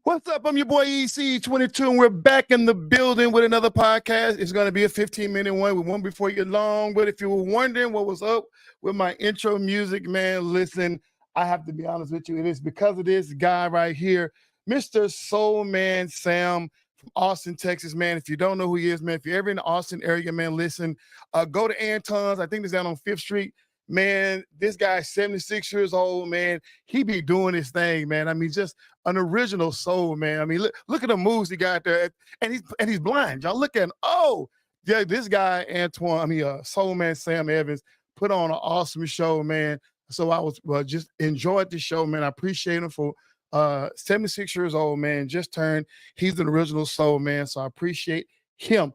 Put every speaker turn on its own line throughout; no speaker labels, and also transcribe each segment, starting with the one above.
What's up? I'm your boy EC22, and we're back in the building with another podcast. It's going to be a 15-minute one with one before you get long. But if you were wondering what was up with my intro music, man, listen, I have to be honest with you. It is because of this guy right here, Mr. Soul Man Sam from Austin, Texas, man. If you don't know who he is, man, if you're ever in the Austin area, man, listen, go to Anton's. I think it's down on 5th Street. Man, this guy's 76 years old, man. He be doing his thing, man. I mean, just an original soul, man. I mean, look at the moves he got there. And he's blind. Y'all look at him. Oh, yeah, this guy, Soul Man Sam Evans, put on an awesome show, man. So I was just enjoyed the show, man. I appreciate him for 76 years old, man. Just turned. He's an original soul, man. So I appreciate him.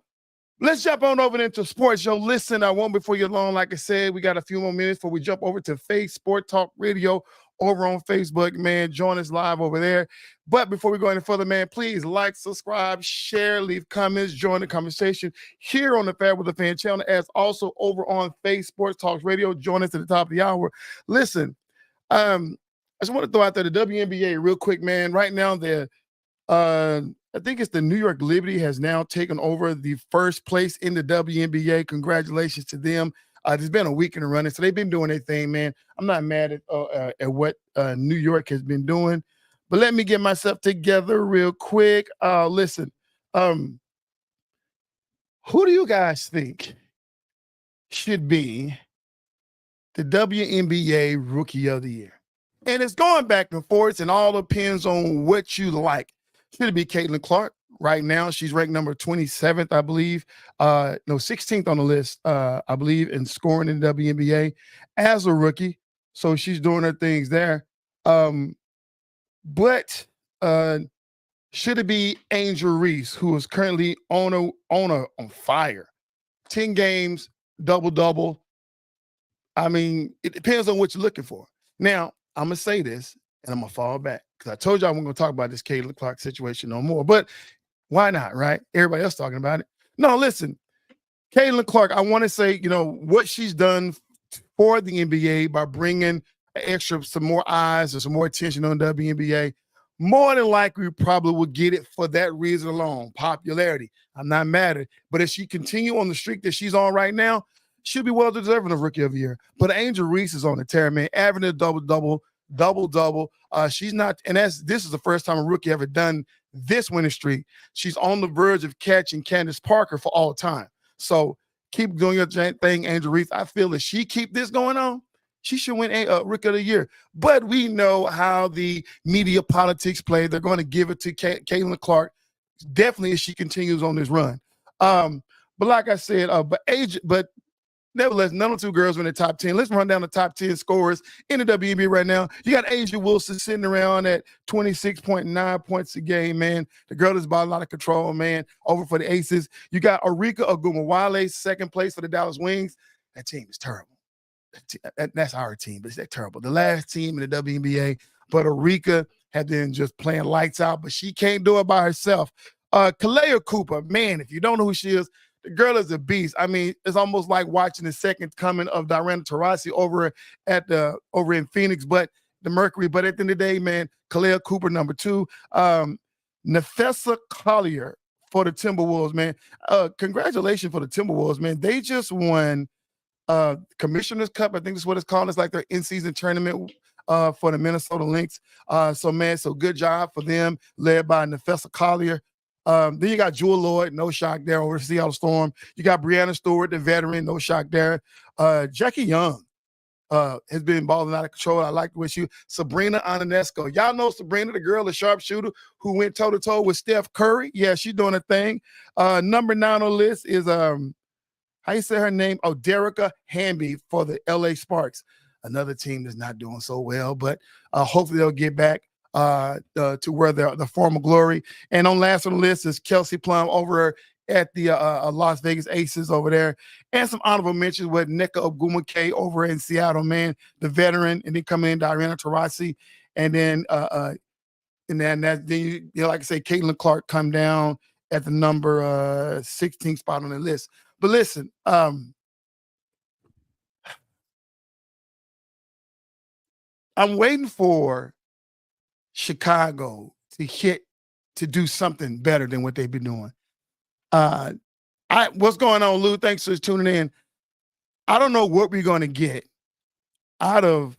Let's jump on over into sports. Yo, listen, I won't before you long. Like I said, we got a few more minutes before we jump over to Face Sport Talk Radio over on Facebook, man. Join us live over there. But before we go any further, man, please like, subscribe, share, leave comments, join the conversation here on the FairWeather Fan Channel, as also over on Face Sports Talk Radio. Join us at the top of the hour. Listen, I just want to throw out there the WNBA real quick, man. Right now, I think it's the New York Liberty has now taken over the first place in the WNBA. Congratulations to them. It's been a week in the running, so they've been doing their thing, man. I'm not mad at what New York has been doing, but let me get myself together real quick. Listen, who do you guys think should be the WNBA Rookie of the Year? And it's going back and forth, and all depends on what you like. Should it be Caitlin Clark? Right now, she's ranked number 27th, I believe. 16th on the list, I believe, in scoring in the WNBA as a rookie. So she's doing her things there. But should it be Angel Reese, who is currently on fire? 10 games, double-double. I mean, it depends on what you're looking for. Now, I'm going to say this, and I'm going to fall back, because I told you I wasn't going to talk about this Caitlin Clark situation no more. But why not, right? Everybody else talking about it. No, listen, Caitlin Clark, I want to say, what she's done for the NBA by bringing some more eyes or some more attention on WNBA, more than likely we probably will get it for that reason alone, popularity. I'm not mad at it. But if she continue on the streak that she's on right now, she'll be well deserving of Rookie of the Year. But Angel Reese is on the tear, man, averaging a double-double. She's not, and this is the first time a rookie ever done this winning streak. She's on the verge of catching Candace Parker for all time. So keep doing your thing, Angel Reese. I feel if she keep this going on, she should win a Rookie of the Year. But we know how the media politics play. They're going to give it to Caitlin Clark, definitely if she continues on this run. But like I said, but nevertheless, none of the two girls are in the top 10. Let's run down the top 10 scorers in the WNBA right now. You got Asia Wilson sitting around at 26.9 points a game, man. The girl is by a lot of control, man, over for the Aces. You got Arika Ogumawale, second place for the Dallas Wings. That team is terrible. That's our team, but it's terrible. The last team in the WNBA, but Arika had been just playing lights out, but she can't do it by herself. Kalea Cooper, man, if you don't know who she is, the girl is a beast. I mean, it's almost like watching the second coming of Diana Taurasi over in Phoenix, but the Mercury. But at the end of the day, man, Kalea Cooper, number 2. Nafessa Collier for the Timberwolves, man. Congratulations for the Timberwolves, man. They just won Commissioner's Cup. I think that's what it's called. It's like their in-season tournament. for the Minnesota Lynx. So good job for them, led by Nefessa Collier. Then you got Jewel Lloyd, no shock there over the Seattle Storm. You got Brianna Stewart, the veteran, no shock there. Jackie Young has been balling out of control. I like the way Sabrina Ionesco. Y'all know Sabrina, the girl, the sharpshooter who went toe-to-toe with Steph Curry. Yeah, she's doing a thing. Number 9 on the list is, how you say her name? Oh, Derica Hamby for the LA Sparks. Another team that's not doing so well, but hopefully they'll get back to where they're the former glory. And on last on the list is Kelsey Plum over at the Las Vegas Aces over there. And some honorable mentions with Nneka Ogwumike over in Seattle, man, the veteran, and then coming in Diana Taurasi. And then then you like I say, Caitlin Clark come down at the number 16 spot on the list. But listen, I'm waiting for Chicago to do something better than what they've been doing. What's going on, Lou? Thanks for tuning in. I don't know what we're going to get out of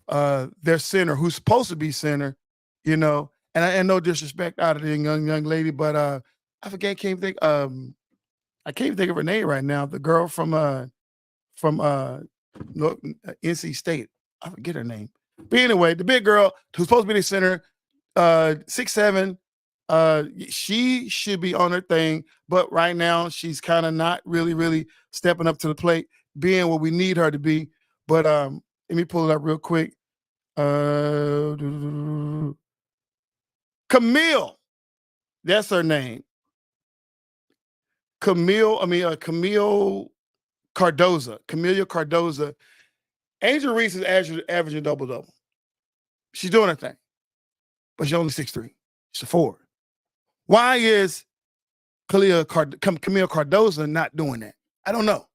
their center, who's supposed to be center, and no disrespect out of the young lady, but I forget. I can't think of her name right now. The girl from NC State. I forget her name. But anyway, the big girl who's supposed to be the center, 6'7". She should be on her thing, but right now she's kind of not really stepping up to the plate, being what we need her to be. But let me pull it up real quick. Camille, that's her name. Camille Cardoza. Camelia Cardoza. Angel Reese is averaging double-double. She's doing her thing, but she's only 6'3". She's a forward. Why is Camille Cardoza not doing that? I don't know.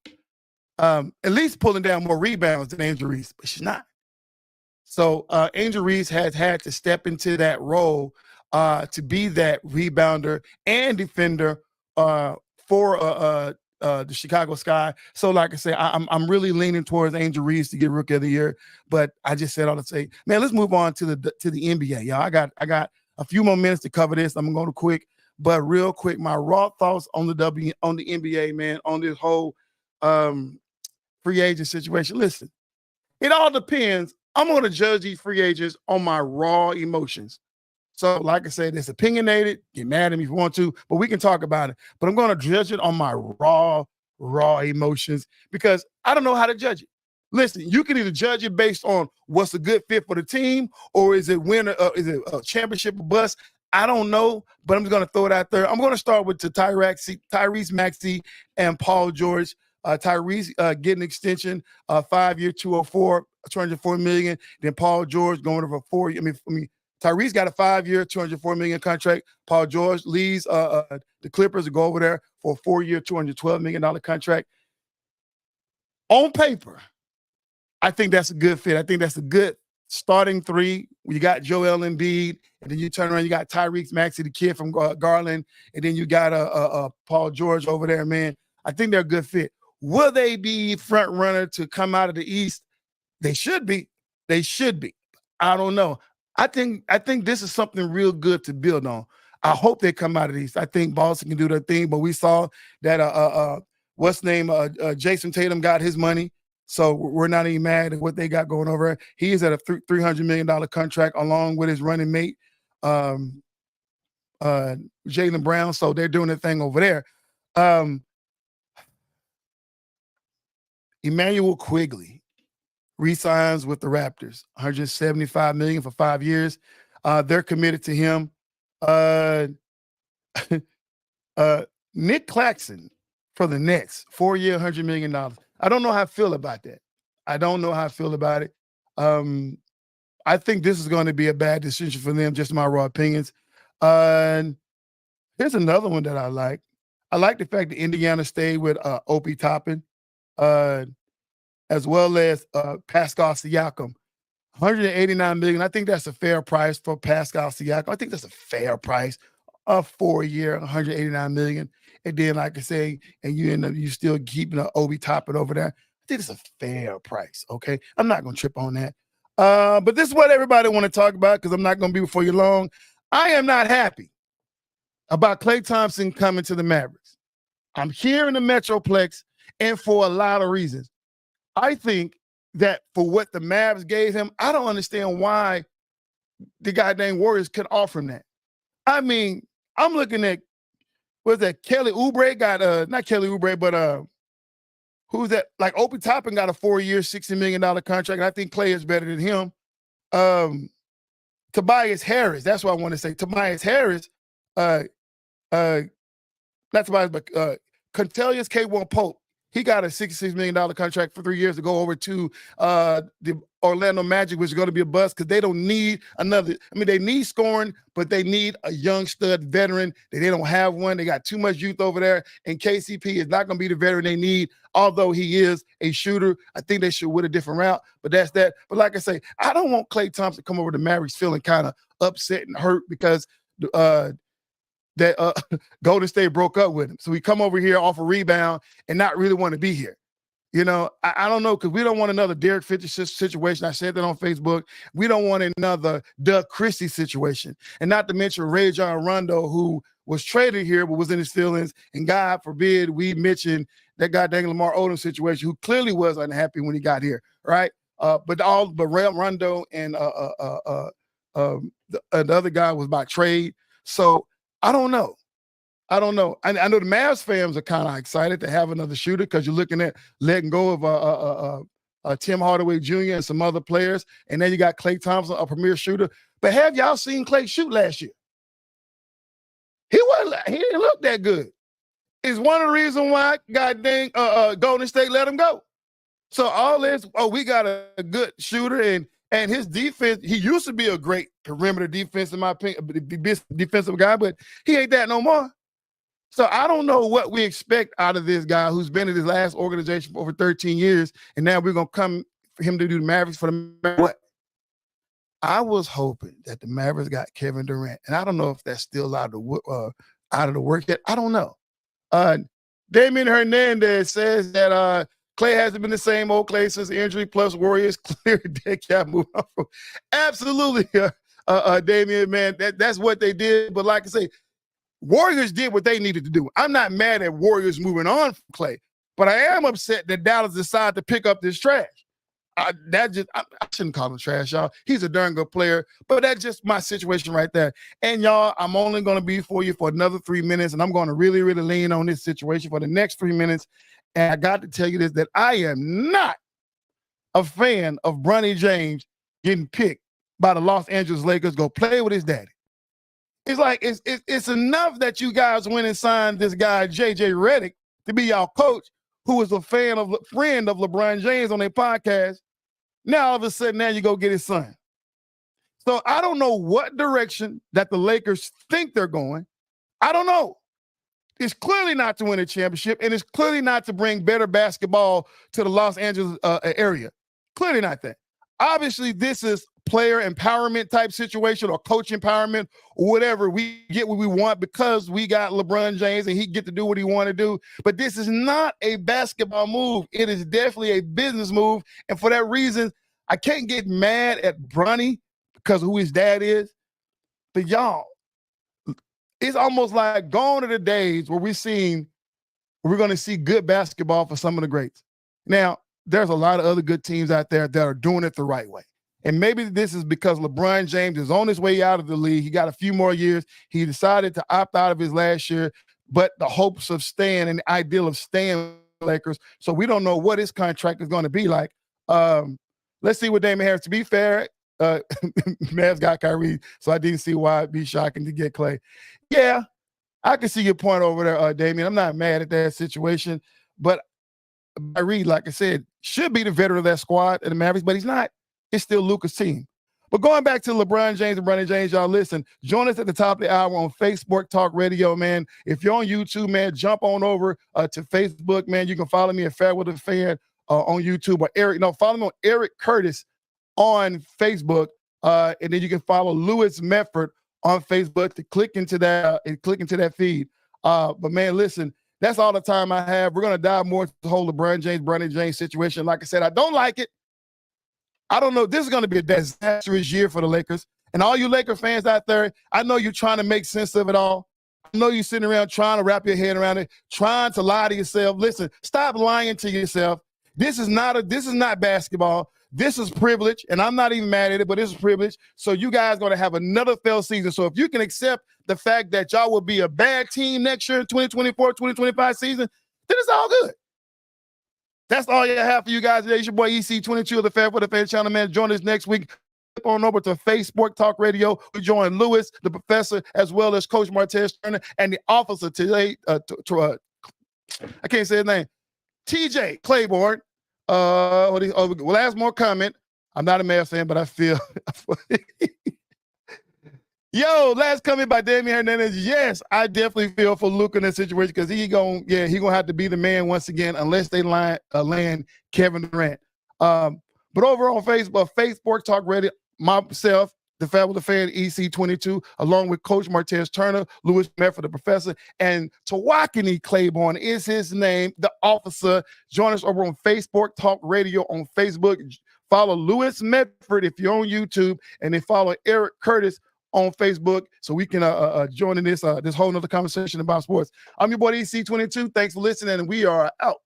At least pulling down more rebounds than Angel Reese, but she's not. So Angel Reese has had to step into that role to be that rebounder and defender for the Chicago Sky. So like I say, I'm really leaning towards Angel Reese to get Rookie of the Year. But I just said all to say, man, let's move on to the NBA, y'all. I got a few more minutes to cover this. I'm going to quick, but real quick, my raw thoughts on the NBA, man, on this whole free agent situation. Listen, it all depends. I'm going to judge these free agents on my raw emotions. So, like I said, it's opinionated. Get mad at me if you want to, but we can talk about it. But I'm going to judge it on my raw emotions because I don't know how to judge it. Listen, you can either judge it based on what's a good fit for the team, or is it is it a championship or bust? I don't know, but I'm just going to throw it out there. I'm going to start with Tyrese Maxey and Paul George. Tyrese getting an extension, 5-year, $204 million. Then Paul George going over 4 years. Tyrese got a 5-year, $204 million contract. Paul George leaves the Clippers to go over there for a 4-year, $212 million contract. On paper, I think that's a good fit. I think that's a good starting three. You got Joel Embiid, and then you turn around, you got Tyrese Maxey, the kid from Garland, and then you got Paul George over there, man. I think they're a good fit. Will they be front runner to come out of the East? They should be. They should be. I don't know. I think this is something real good to build on. I hope they come out of these. I think Boston can do their thing, but we saw that Jason Tatum got his money, so we're not even mad at what they got going over. He is at a $300 million contract along with his running mate, Jaylen Brown. So they're doing their thing over there. Emmanuel Quigley re-signs with the Raptors, $175 million for 5 years. They're committed to him. Nick Claxton for the Nets, 4-year, $100 million. I don't know how I feel about that. I don't know how I feel about it. I think this is going to be a bad decision for them, just my raw opinions. Here's another one that I like. I like the fact that Indiana stayed with Opie Toppin, as well as Pascal Siakam. $189 million. I think that's a fair price for Pascal Siakam. I think that's a fair price. A 4-year, $189 million. And then, like I say, and you still keeping Obi Toppin over there. I think it's a fair price. Okay, I'm not gonna trip on that. But this is what everybody want to talk about because I'm not going to be before you long. I am not happy about Klay Thompson coming to the Mavericks. I'm here in the Metroplex, and for a lot of reasons. I think that for what the Mavs gave him, I don't understand why the goddamn Warriors could offer him that. I mean, I'm looking at what's that? Kelly Oubre got not Kelly Oubre, but who's that? Like Obi Toppin got a 4-year, $60 million contract. And I think Klay is better than him. Tobias Harris, that's what I want to say. Tobias Harris, not Tobias, but Contelius K1 Pope. He got a $66 million contract for 3 years to go over to the Orlando Magic, which is going to be a bust because they don't need another. I mean, they need scoring, but they need a young stud veteran. They don't have one. They got too much youth over there, and KCP is not going to be the veteran they need, although he is a shooter. I think they should win a different route, but that's that. But like I say, I don't want Klay Thompson to come over to Mavericks feeling kind of upset and hurt because that Golden State broke up with him. So we come over here off a rebound and not really want to be here. You know, I don't know, because we don't want another Derek Fisher situation. I said that on Facebook. We don't want another Doug Christie situation. And not to mention Rajon Rondo, who was traded here but was in his feelings. And God forbid we mention that goddamn Lamar Odom situation, who clearly was unhappy when he got here, right? But Rondo and the other guy was by trade. So I don't know. I know the Mavs fans are kind of excited to have another shooter because you're looking at letting go of Tim Hardaway Jr. and some other players, and then you got Klay Thompson, a premier shooter. But have y'all seen Klay shoot last year? He didn't look that good. It's one of the reasons why Golden State let him go. So all this, we got a good shooter, and his defense, he used to be a great perimeter defense, in my opinion, defensive guy, but he ain't that no more. So I don't know what we expect out of this guy who's been in his last organization for over 13 years, and now we're going to come for him to do the Mavericks for the what? I was hoping that the Mavericks got Kevin Durant, and I don't know if that's still out of the work yet. I don't know. Damian Hernandez says that Klay hasn't been the same old Klay since injury, plus Warriors clear dead cap move on from. Absolutely, Damian, man, that's what they did. But like I say, Warriors did what they needed to do. I'm not mad at Warriors moving on from Klay, but I am upset that Dallas decided to pick up this trash. I shouldn't call him trash, y'all. He's a darn good player, but that's just my situation right there. And y'all, I'm only going to be for you for another 3 minutes, and I'm going to really, really lean on this situation for the next 3 minutes. And I got to tell you this, that I am not a fan of Bronny James getting picked by the Los Angeles Lakers, go play with his daddy. It's like it's enough that you guys went and signed this guy, JJ Redick, to be y'all coach, who was a friend of LeBron James on their podcast. Now, all of a sudden, now you go get his son. So I don't know what direction that the Lakers think they're going. I don't know. It's clearly not to win a championship, and it's clearly not to bring better basketball to the Los Angeles area. Clearly not that. Obviously, this is player empowerment type situation or coach empowerment or whatever. We get what we want because we got LeBron James and he get to do what he want to do. But this is not a basketball move. It is definitely a business move. And for that reason, I can't get mad at Bronny because of who his dad is. But y'all, it's almost like gone to the days where we're going to see good basketball for some of the greats. Now, there's a lot of other good teams out there that are doing it the right way. And maybe this is because LeBron James is on his way out of the league. He got a few more years. He decided to opt out of his last year, but the hopes of staying and the ideal of staying with the Lakers. So we don't know what his contract is going to be like. Let's see what Damian Harris. To be fair, Mavs got Kyrie, so I didn't see why it'd be shocking to get Klay. Yeah, I can see your point over there, Damian. I'm not mad at that situation, but Kyrie, like I said, should be the veteran of that squad at the Mavericks, but he's not. It's still Luka's team. But going back to LeBron James and Bronny James, y'all listen, join us at the top of the hour on Facebook Talk Radio, man. If you're on YouTube, man, jump on over to Facebook, man. You can follow me at FairWeather Fan on YouTube or follow me on Eric Curtis on Facebook. And then you can follow Lewis Medford on Facebook to click into that feed. But man, listen, that's all the time I have. We're going to dive more into the whole LeBron James, Bronny James situation. Like I said, I don't like it. I don't know. This is going to be a disastrous year for the Lakers. And all you Laker fans out there, I know you're trying to make sense of it all. I know you're sitting around trying to wrap your head around it, trying to lie to yourself. Listen, stop lying to yourself. This is not basketball. This is privilege, and I'm not even mad at it, but this is privilege. So you guys are going to have another failed season. So if you can accept the fact that y'all will be a bad team next year in 2024, 2025 season, then it's all good. That's all I have for you guys today. It's your boy EC22 of the FairWeather Fan Channel, man. Join us next week. Flip on over to Facebook Talk Radio. We join Lewis, the professor, as well as Coach Martez Turner, and the officer today. I can't say his name. TJ Claiborne. Last more comment. I'm not a Mavs fan, but I feel. Yo, last comment by Damian Hernandez. Yes, I definitely feel for Luka in that situation because he gonna have to be the man once again unless they land Kevin Durant. But over on Facebook Talk Radio, myself, the FairWeather Fan EC22, along with Coach Martez Turner, Lewis Medford, the professor, and Tawakini Claiborne is his name, the officer. Join us over on Facebook Talk Radio on Facebook. Follow Lewis Medford if you're on YouTube, and then follow Eric Curtis on Facebook so we can join in this whole nother conversation about sports. I'm your boy EC22. Thanks for listening, and we are out.